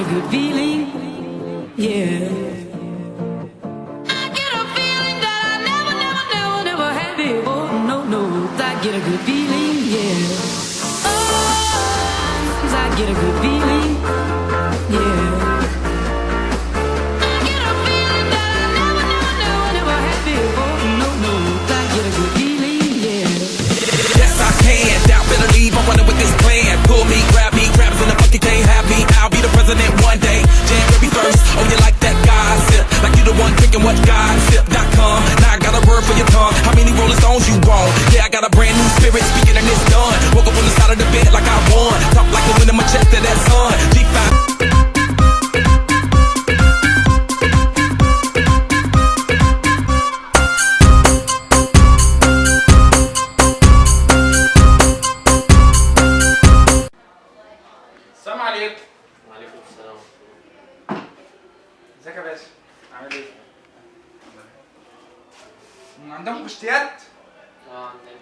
a good feeling, yeah. I get a feeling that I never had before. No, no, I get a good feeling, yeah. Oh, I get a good feeling, yeah. I get a feeling that I never had before. No, no, I get a good feeling, yeah. Yes, I can. Doubt, better leave. I'm running with this plan. Pull me, grab us in the bucket, can't have me. I'll be the president one day. January 1st. Oh, you like that gossip? Like you the one drinking what gossip.com. Now I got a word for your tongue. How many Rolling Stones you want? Yeah, I got a brand new spirit speaking and it's done. Woke up on the side of the bed like I won. Talk like the wind in my chest to that sun. G5. السلام عليكم. وعليكم السلام. ازيك يا باشا؟ عامل ايه؟ عندكم كشتيات؟ عندنا.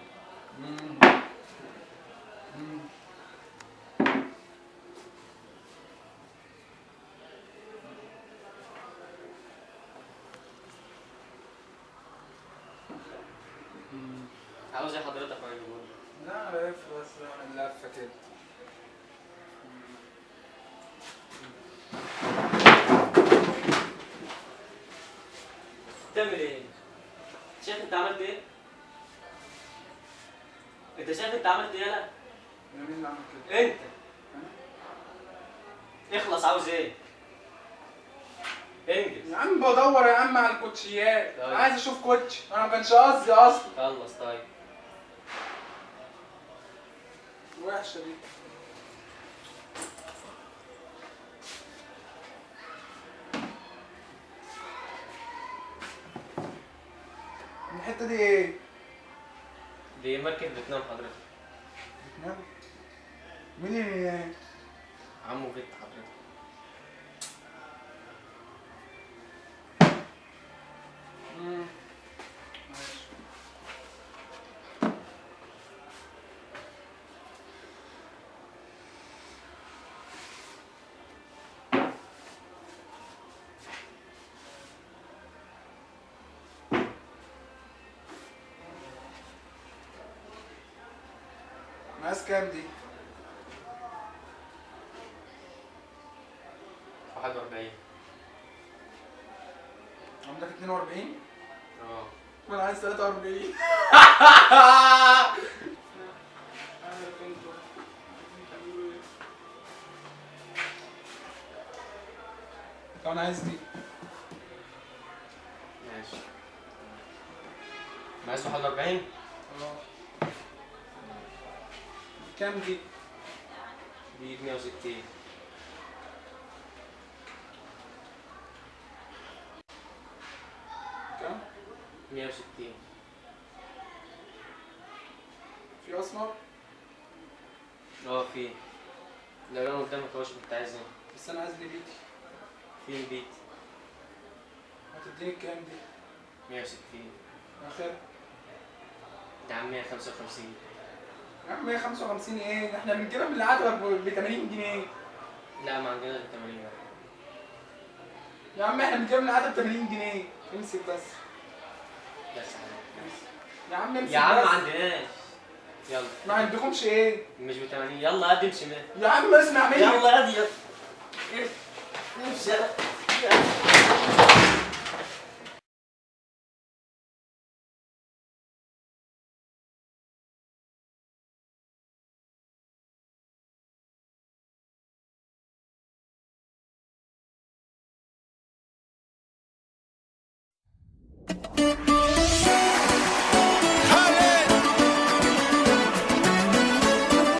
عاوز ايه حضرتك يا جمهور؟ لا لف بس لفه كده. بتعمل ايه؟ شايف انت عملت ايه؟ انت شايف انت عملت ايه يالا؟ مين اللي عمل كده؟ انت اخلص. عاوز ايه؟ انجز. يا عم بدور يا عم على الكوتشيات، طيب. عايز اشوف كوتش، انا ما كانش قصدي اصلا. خلص طيب. وحشه دي. الحته دي ايه؟ دي ماركة فيتنام حضرتك. بتنام؟ مين اللي عمو فيت حضرتك. ماشي. مقاس كام دي؟ 41. عندك 42؟ اه. وانا عايز 43. طب انا عايز دي. ماشي. مقاس 41. اه. كام دي؟ دي 160. كام؟ 160. في اسمر؟ اه في. لو انا قدامك اهو، شوف انت عايز ايه. بس انا عايز نبيتي. في البيت. هتديني كام دي؟ 160. اخر. ده عم 155. يا عم 155 ايه؟ احنا بنجيبها من العتبة ب 80 جنيه. لا ما عندنا غير 80. يا عم احنا بنجيبها من العتبة ب 80 جنيه. امسك بس. بس يا عم امسك يا عم بس. ما عندناش. يلا. ما عندكمش ايه؟ مش ب 80. يلا قدم شمال. يا عم اسمع مني. يلا قدم. امشي يلا.